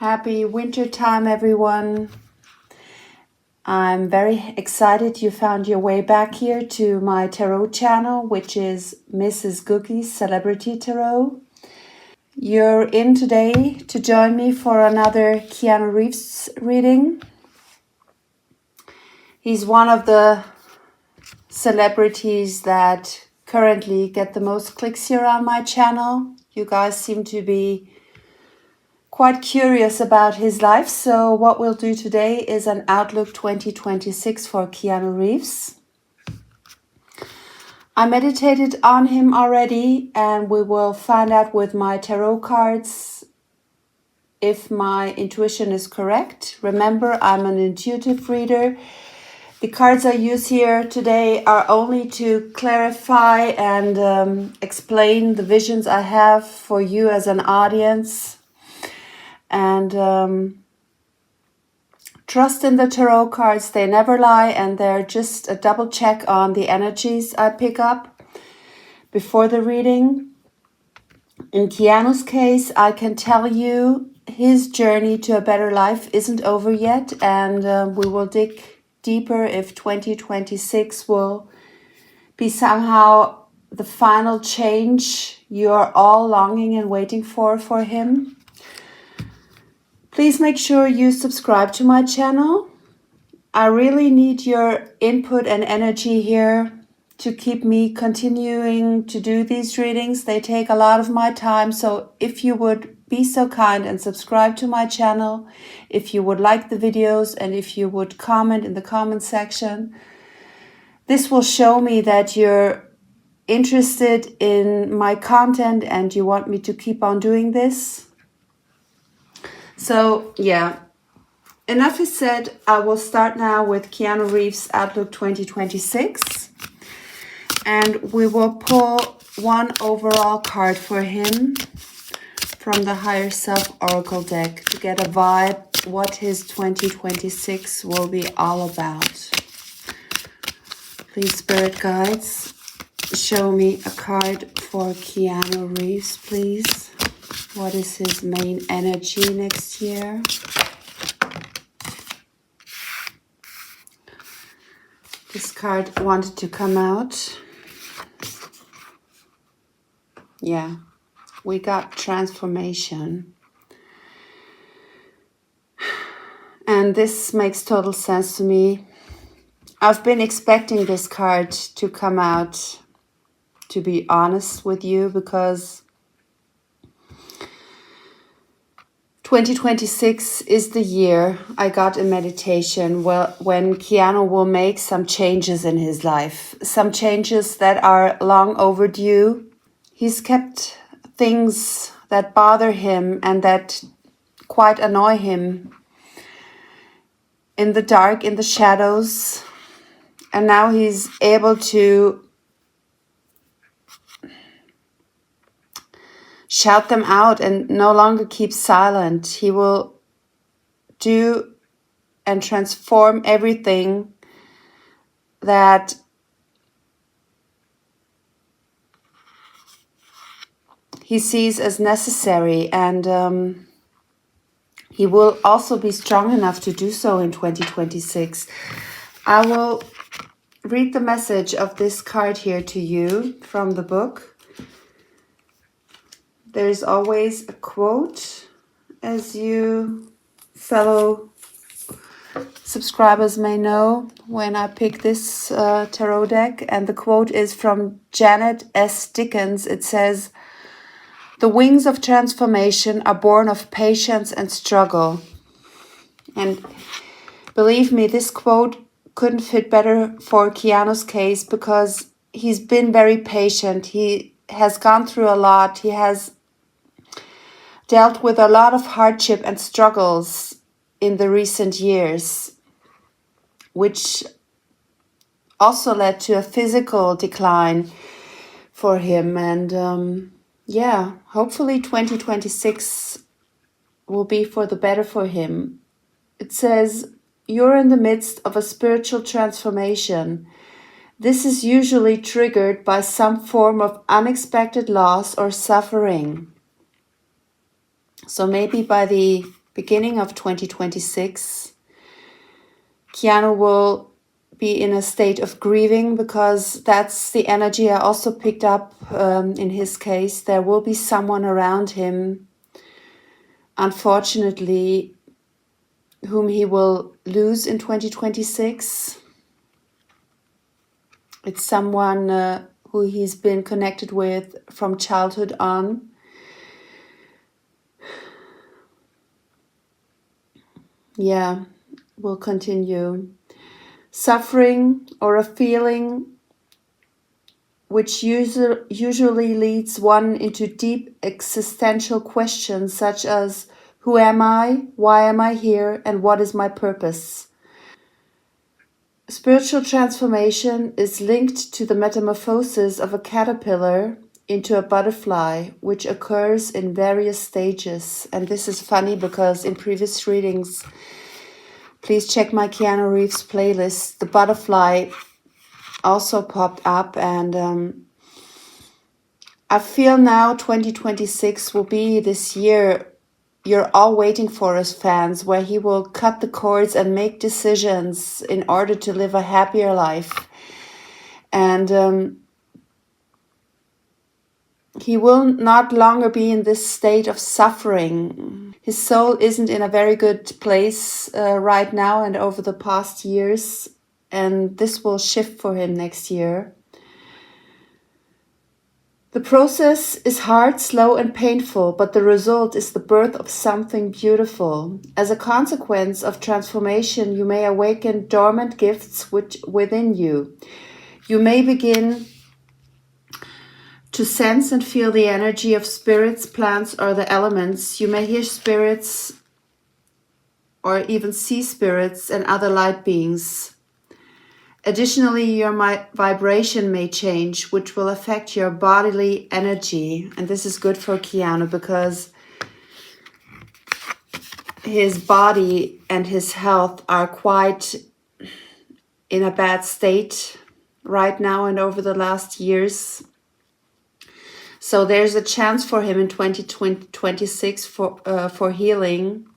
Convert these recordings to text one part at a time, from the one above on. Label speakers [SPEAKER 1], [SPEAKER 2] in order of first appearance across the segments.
[SPEAKER 1] Happy winter time, everyone. I'm very excited you found your way back here to my tarot channel, which is Mrs. Guggi's Celebrity Tarot. You're in today to join me for another Keanu Reeves reading. He's one of the celebrities that currently get the most clicks here on my channel. You guys seem to be quite curious about his life, so what we'll do today is an Outlook 2026 for Keanu Reeves. I meditated on him already, and we will find out with my tarot cards if my intuition is correct. Remember, I'm an intuitive reader. The cards I use here today are only to clarify and explain the visions I have for you as an audience. And trust in the tarot cards, they never lie, and they're just a double check on the energies I pick up before the reading. In Keanu's case, I can tell you his journey to a better life isn't over yet, and we will dig deeper if 2026 will be somehow the final change you're all longing and waiting for him. Please make sure you subscribe to my channel. I really need your input and energy here to keep me continuing to do these readings. They take a lot of my time, so if you would be so kind and subscribe to my channel, if you would like the videos, and if you would comment in the comment section, this will show me that you're interested in my content and you want me to keep on doing this. So, yeah, enough is said. I will start now with Keanu Reeves Outlook 2026. And we will pull one overall card for him from the Higher Self Oracle deck to get a vibe what his 2026 will be all about. Please, Spirit Guides, show me a card for Keanu Reeves, please. What is his main energy next year? This card wanted to come out. Yeah, we got transformation. And this makes total sense to me. I've been expecting this card to come out, to be honest with you, because 2026 is the year I got in meditation when Keanu will make some changes in his life. Some changes that are long overdue. He's kept things that bother him and that quite annoy him in the dark, in the shadows. And now he's able to shout them out and no longer keep silent. He will do and transform everything that he sees as necessary, and he will also be strong enough to do so in 2026. I will read the message of this card here to you from the book. There's always a quote, as you fellow subscribers may know, when I pick this tarot deck. And the quote is from Janet S. Dickens. It says, "The wings of transformation are born of patience and struggle." And believe me, this quote couldn't fit better for Keanu's case, because he's been very patient. He has gone through a lot. He has dealt with a lot of hardship and struggles in the recent years, which also led to a physical decline for him. And yeah, hopefully 2026 will be for the better for him. It says, "You're in the midst of a spiritual transformation. This is usually triggered by some form of unexpected loss or suffering." So maybe by the beginning of 2026, Keanu will be in a state of grieving, because that's the energy I also picked up in his case. There will be someone around him, unfortunately, whom he will lose in 2026. It's someone who he's been connected with from childhood on. Yeah, we'll continue. Suffering, or a feeling which usually leads one into deep existential questions such as, who am I, why am I here, and what is my purpose? Spiritual transformation is linked to the metamorphosis of a caterpillar into a butterfly, which occurs in various stages. And this is funny because in previous readings, please check my Keanu Reeves playlist, the butterfly also popped up, and I feel now 2026 will be this year you're all waiting for as fans, where he will cut the cords and make decisions in order to live a happier life. And he will not longer be in this state of suffering. His soul isn't in a very good place right now and over the past years, and this will shift for him next year. The process is hard, slow, and painful, but the result is the birth of something beautiful. As a consequence of transformation, you may awaken dormant gifts within you. You may begin to sense and feel the energy of spirits, plants, or the elements. You may hear spirits or even see spirits and other light beings. Additionally, your vibration may change, which will affect your bodily energy. And this is good for Keanu because his body and his health are quite in a bad state right now and over the last years. So there's a chance for him in 2026 for healing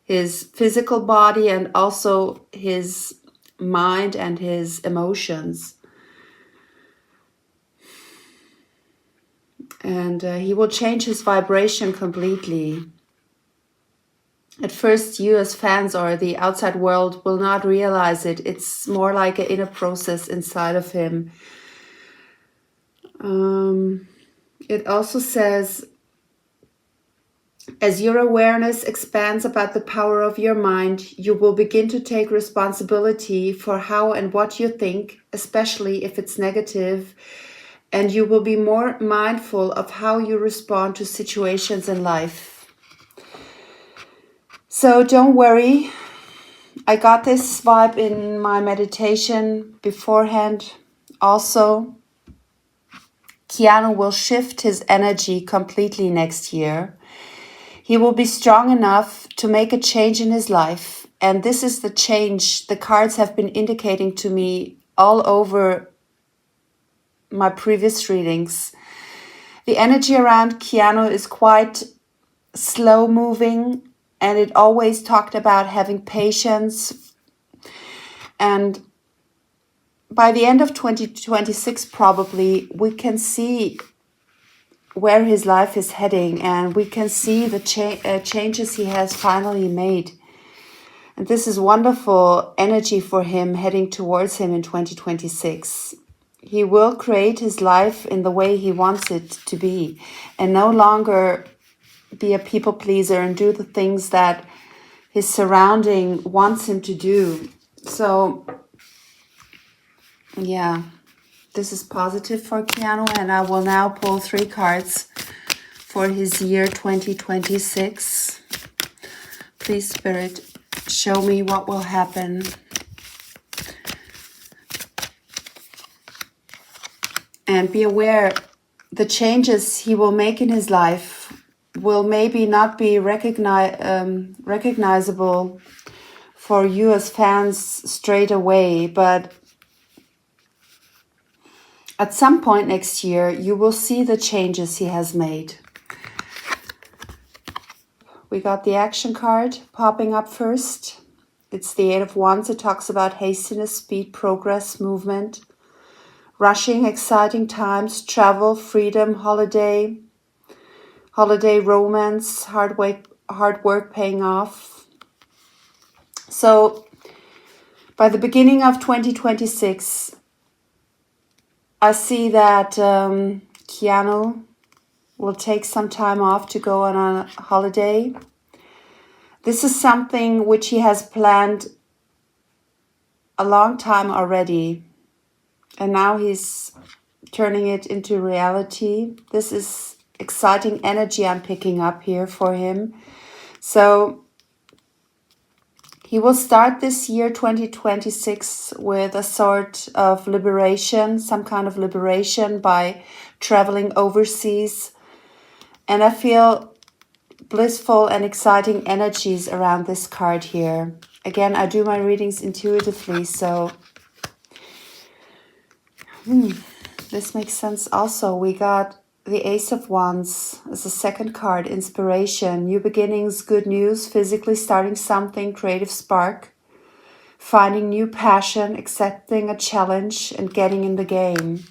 [SPEAKER 1] his physical body and also his mind and his emotions. And he will change his vibration completely. At first, you as fans or the outside world will not realize it. It's more like an inner process inside of him. It also says, as your awareness expands about the power of your mind, you will begin to take responsibility for how and what you think, especially if it's negative, and you will be more mindful of how you respond to situations in life. So don't worry. I got this vibe in my meditation beforehand. Also, Keanu will shift his energy completely next year. He will be strong enough to make a change in his life. And this is the change the cards have been indicating to me all over my previous readings. The energy around Keanu is quite slow moving, and it always talked about having patience. And by the end of 2026, probably, we can see where his life is heading, and we can see the changes he has finally made. And this is wonderful energy for him heading towards him in 2026. He will create his life in the way he wants it to be and no longer be a people pleaser and do the things that his surrounding wants him to do. So, yeah, this is positive for Keanu, and I will now pull 3 cards for his year 2026. Please, Spirit, show me what will happen. And be aware, the changes he will make in his life will maybe not be recognizable for you as fans straight away, but at some point next year, you will see the changes he has made. We got the action card popping up first. It's the Eight of Wands. It talks about hastiness, speed, progress, movement, rushing, exciting times, travel, freedom, holiday, romance, hard work paying off. So by the beginning of 2026, I see that Keanu will take some time off to go on a holiday. This is something which he has planned a long time already, and now he's turning it into reality. This is exciting energy I'm picking up here for him. So he will start this year 2026 with a sort of liberation, some kind of liberation by traveling overseas. And I feel blissful and exciting energies around this card here. Again, I do my readings intuitively, so this makes sense also. We got the Ace of Wands as the second card, inspiration, new beginnings, good news, physically starting something, creative spark, finding new passion, accepting a challenge, and getting in the game.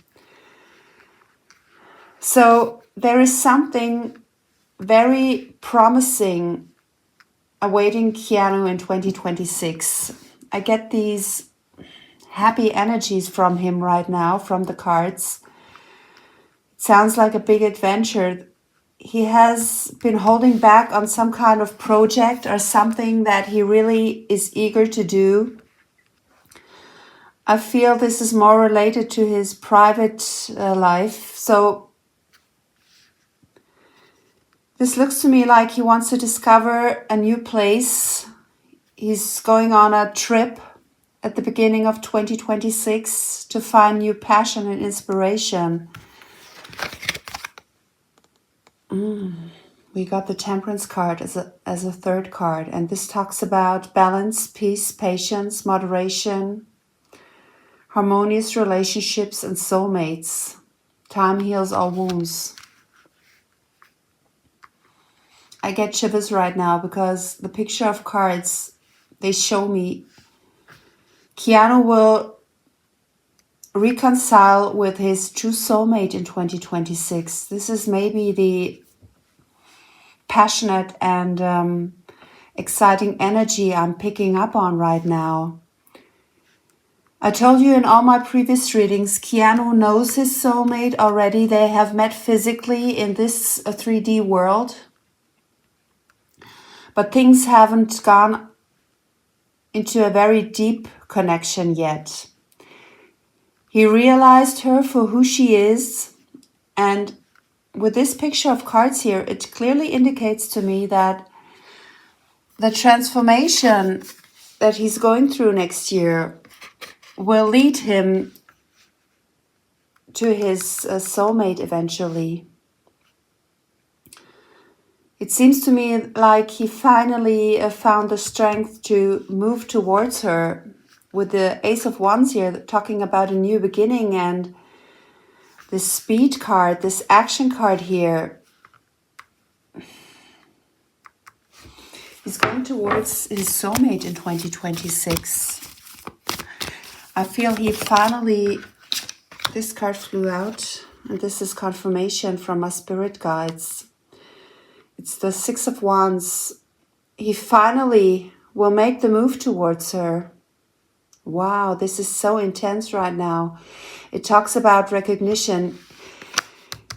[SPEAKER 1] So there is something very promising awaiting Keanu in 2026. I get these happy energies from him right now, from the cards. It sounds like a big adventure. He has been holding back on some kind of project or something that he really is eager to do. I feel this is more related to his private life. So this looks to me like he wants to discover a new place. He's going on a trip at the beginning of 2026 to find new passion and inspiration. We got the Temperance card as a third card, and this talks about balance, peace, patience, moderation, harmonious relationships, and soulmates. Time heals all wounds. I get shivers right now because the picture of cards, they show me Keanu will reconcile with his true soulmate in 2026. This is maybe the passionate and exciting energy I'm picking up on right now. I told you in all my previous readings, Keanu knows his soulmate already. They have met physically in this 3D world. But things haven't gone into a very deep connection yet. He realized her for who she is, and with this picture of cards here, it clearly indicates to me that the transformation that he's going through next year will lead him to his soulmate eventually. It seems to me like he finally found the strength to move towards her, with the Ace of Wands here talking about a new beginning, and this speed card, this action card here. He's going towards his soulmate in 2026. I feel he finally, this card flew out, and this is confirmation from my spirit guides. It's the Six of Wands. He finally will make the move towards her. Wow, this is so intense right now. It talks about recognition.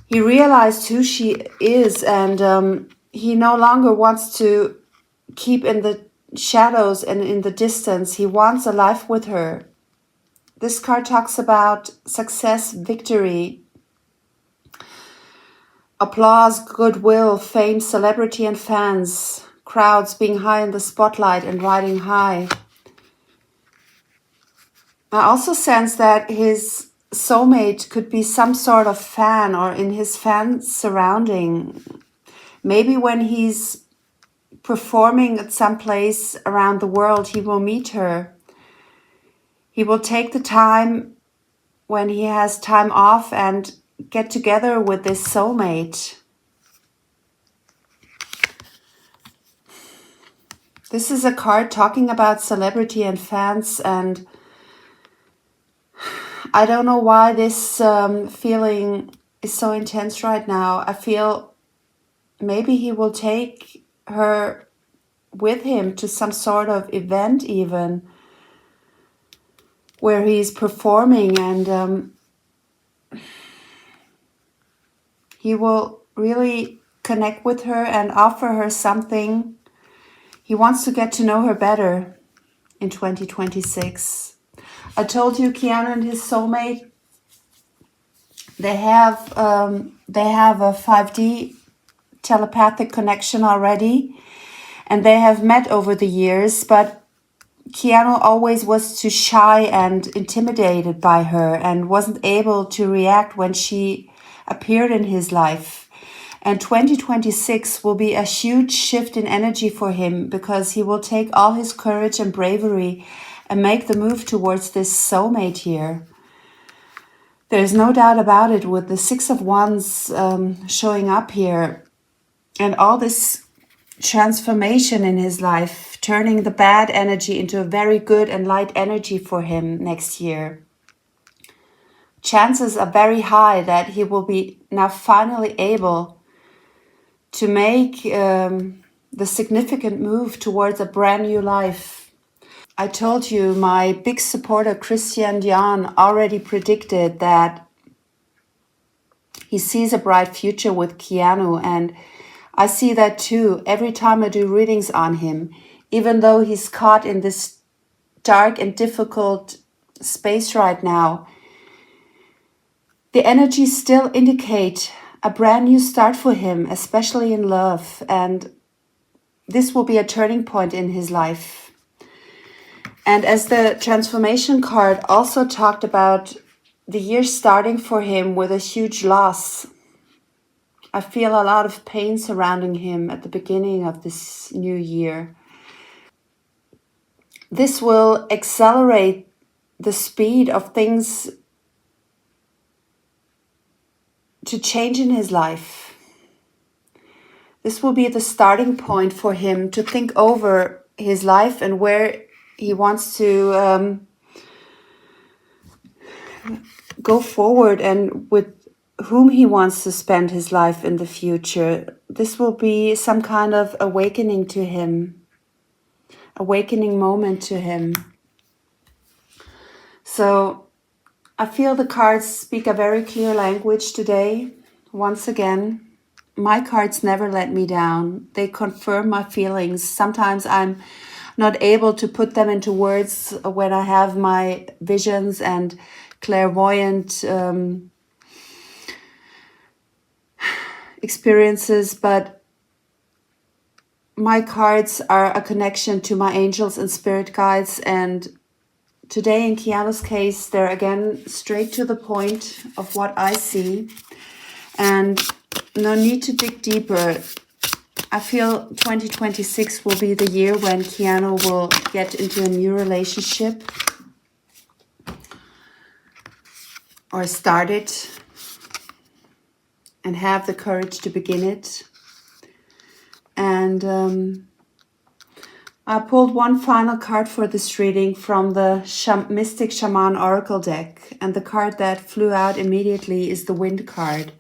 [SPEAKER 1] He realized who she is, and he no longer wants to keep in the shadows and in the distance. He wants a life with her. This card talks about success, victory, applause, goodwill, fame, celebrity, and fans. Crowds being high in the spotlight and riding high. I also sense that his soulmate could be some sort of fan or in his fan surrounding. Maybe when he's performing at some place around the world, he will meet her. He will take the time when he has time off and get together with this soulmate. This is a card talking about celebrity and fans, and I don't know why this feeling is so intense right now. I feel maybe he will take her with him to some sort of event even, where he's performing, and he will really connect with her and offer her something. He wants to get to know her better in 2026. I told you Keanu and his soulmate, they have a 5D telepathic connection already, and they have met over the years, but Keanu always was too shy and intimidated by her and wasn't able to react when she appeared in his life. And 2026 will be a huge shift in energy for him, because he will take all his courage and bravery and make the move towards this soulmate here. There's no doubt about it, with the Six of Wands showing up here and all this transformation in his life, turning the bad energy into a very good and light energy for him next year. Chances are very high that he will be now finally able to make the significant move towards a brand new life. I told you my big supporter Christian Dion already predicted that he sees a bright future with Keanu, and I see that too every time I do readings on him. Even though he's caught in this dark and difficult space right now, the energies still indicate a brand new start for him, especially in love, and this will be a turning point in his life. And as the transformation card also talked about the year starting for him with a huge loss, I feel a lot of pain surrounding him at the beginning of this new year. This will accelerate the speed of things to change in his life. This will be the starting point for him to think over his life and where he wants to go forward and with whom he wants to spend his life in the future. This will be some kind of awakening to him, awakening moment to him. So I feel the cards speak a very clear language today. Once again, my cards never let me down. They confirm my feelings. Sometimes I'm not able to put them into words when I have my visions and clairvoyant experiences, but my cards are a connection to my angels and spirit guides, and today in Keanu's case, they're again straight to the point of what I see, and no need to dig deeper. I feel 2026 will be the year when Keanu will get into a new relationship or start it and have the courage to begin it. And I pulled one final card for this reading from the Mystic Shaman Oracle deck, and the card that flew out immediately is the Wind card.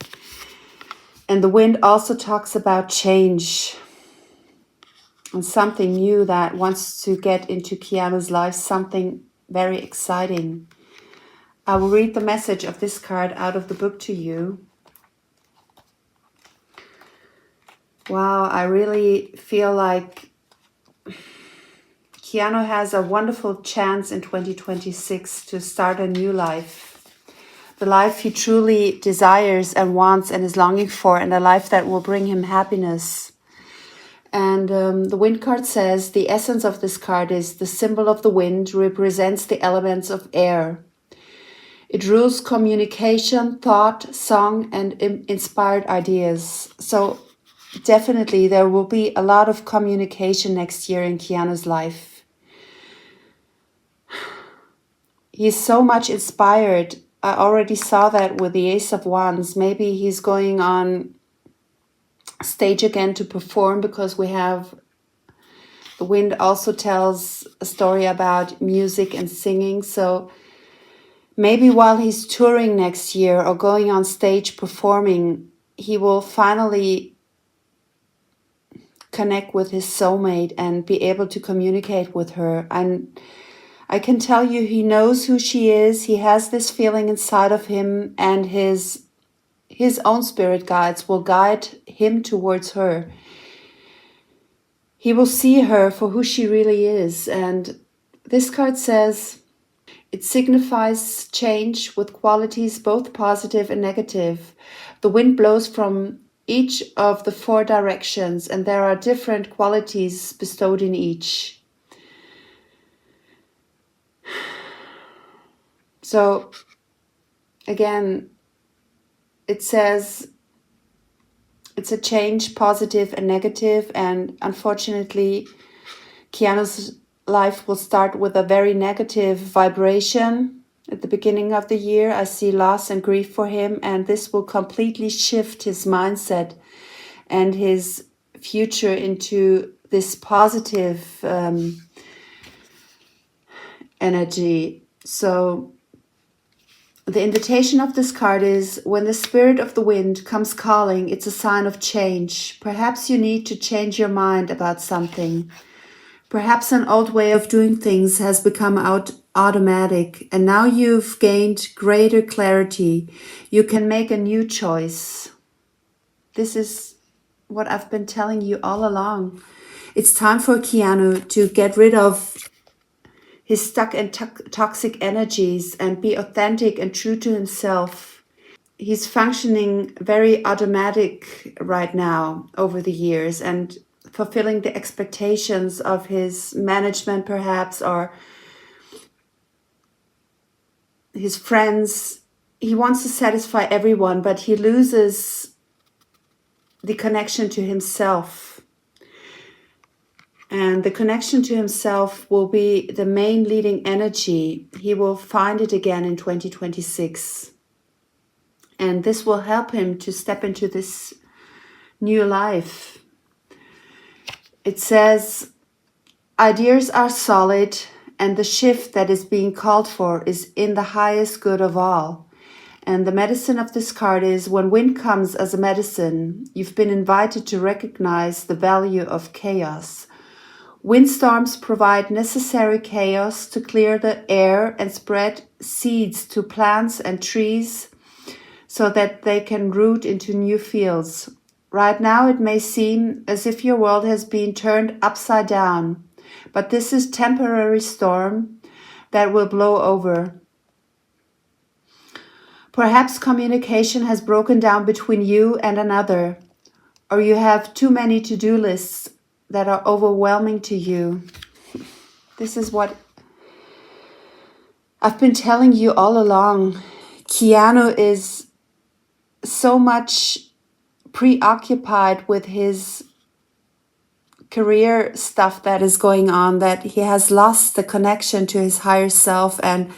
[SPEAKER 1] And the wind also talks about change and something new that wants to get into Keanu's life, something very exciting. I will read the message of this card out of the book to you. Wow, I really feel like Keanu has a wonderful chance in 2026 to start a new life. The life he truly desires and wants and is longing for, and a life that will bring him happiness. And the wind card says the essence of this card is the symbol of the wind represents the elements of air. It rules communication, thought, song, and inspired ideas. So definitely there will be a lot of communication next year in Keanu's life. He's so much inspired. I already saw that with the Ace of Wands. Maybe he's going on stage again to perform, because we have the wind also tells a story about music and singing. So maybe while he's touring next year or going on stage performing, he will finally connect with his soulmate and be able to communicate with her. And I can tell you, he knows who she is. He has this feeling inside of him, and his own spirit guides will guide him towards her. He will see her for who she really is. And this card says it signifies change with qualities both positive and negative. The wind blows from each of the 4 directions, and there are different qualities bestowed in each. So again, it says it's a change, positive and negative, and unfortunately, Keanu's life will start with a very negative vibration at the beginning of the year. I see loss and grief for him, and this will completely shift his mindset and his future into this positive energy. So the invitation of this card is, when the spirit of the wind comes calling, it's a sign of change. Perhaps you need to change your mind about something. Perhaps an old way of doing things has become automatic, and now you've gained greater clarity. You can make a new choice. This is what I've been telling you all along. It's time for Keanu to get rid of his stuck and toxic energies and be authentic and true to himself. He's functioning very automatic right now over the years and fulfilling the expectations of his management perhaps, or his friends. He wants to satisfy everyone, but he loses the connection to himself. And the connection to himself will be the main leading energy. He will find it again in 2026. And this will help him to step into this new life. It says, ideas are solid, and the shift that is being called for is in the highest good of all. And the medicine of this card is, when wind comes as a medicine, you've been invited to recognize the value of chaos. Windstorms provide necessary chaos to clear the air and spread seeds to plants and trees so that they can root into new fields. Right now it may seem as if your world has been turned upside down, but this is temporary storm that will blow over. Perhaps communication has broken down between you and another, or you have too many to-do lists that are overwhelming to you. This is what I've been telling you all along. Keanu is so much preoccupied with his career stuff that is going on that he has lost the connection to his higher self and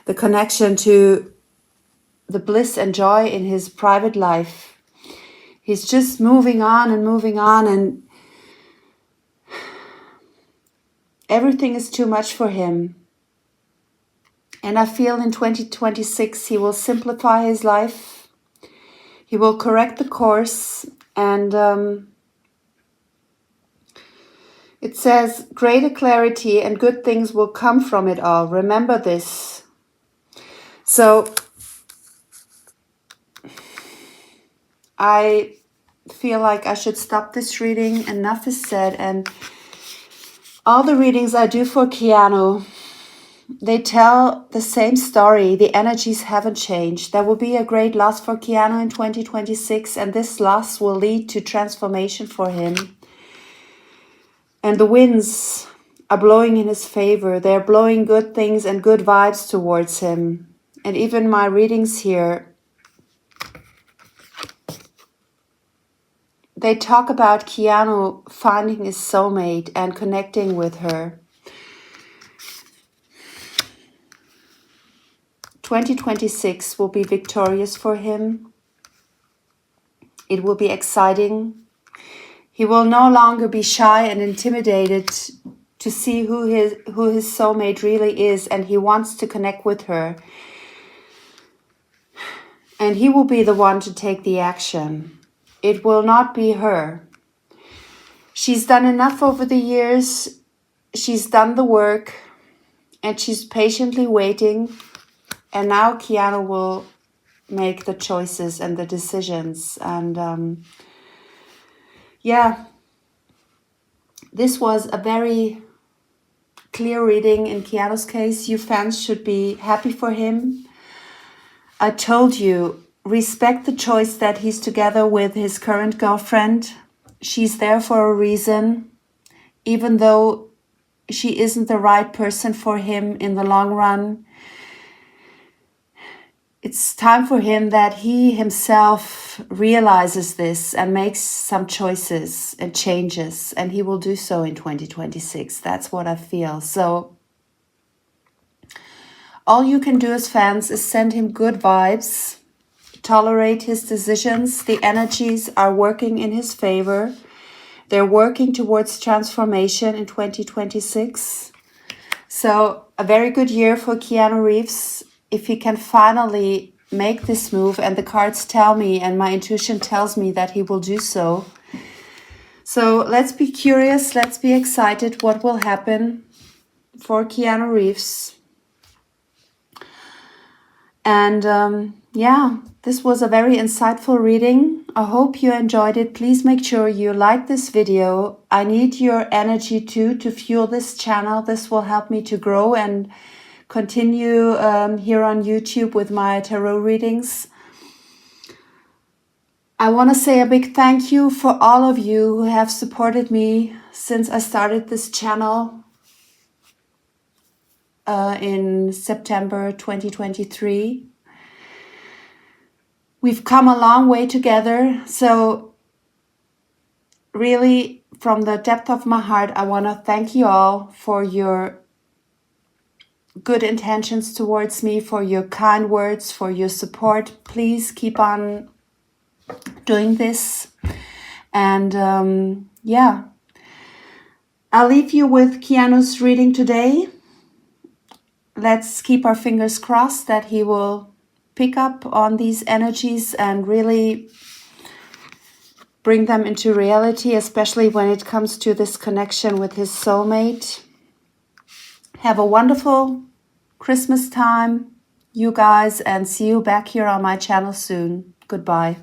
[SPEAKER 1] the connection to the bliss and joy in his private life. He's just moving on, and everything is too much for him. And I feel in 2026 he will simplify his life. He will correct the course, and it says greater clarity and good things will come from it all. Remember this. So I feel like I should stop this reading. Enough is said. And all the readings I do for Keanu, they tell the same story. The energies haven't changed. There will be a great loss for Keanu in 2026, and this loss will lead to transformation for him. And the winds are blowing in his favor. They're blowing good things and good vibes towards him. And even my readings here, they talk about Keanu finding his soulmate and connecting with her. 2026 will be victorious for him. It will be exciting. He will no longer be shy and intimidated to see who his soulmate really is, and he wants to connect with her. And he will be the one to take the action. It will not be her. She's done enough over the years. She's done the work, and she's patiently waiting. And now Keanu will make the choices and the decisions. And yeah, this was a very clear reading in Keanu's case. You fans should be happy for him. I told you, respect the choice that he's together with his current girlfriend. She's there for a reason, even though she isn't the right person for him in the long run. It's time for him that he himself realizes this and makes some choices and changes, and he will do so in 2026. That's what I feel. So all you can do as fans is send him good vibes, tolerate his decisions. The energies are working in his favor. They're working towards transformation in 2026. So a very good year for Keanu Reeves. If he can finally make this move, and the cards tell me and my intuition tells me that he will do so. So let's be curious, let's be excited what will happen for Keanu Reeves. And yeah, this was a very insightful reading. I hope you enjoyed it. Please make sure you like this video. I need your energy too to fuel this channel. This will help me to grow and continue here on YouTube with my tarot readings. I want to say a big thank you for all of you who have supported me since I started this channel in September 2023. We've come a long way together. So really, from the depth of my heart, I want to thank you all for your good intentions towards me, for your kind words, for your support. Please keep on doing this. And yeah, I'll leave you with Keanu's reading today. Let's keep our fingers crossed that he will pick up on these energies and really bring them into reality, especially when it comes to this connection with his soulmate. Have a wonderful Christmas time, you guys, and see you back here on my channel soon. Goodbye.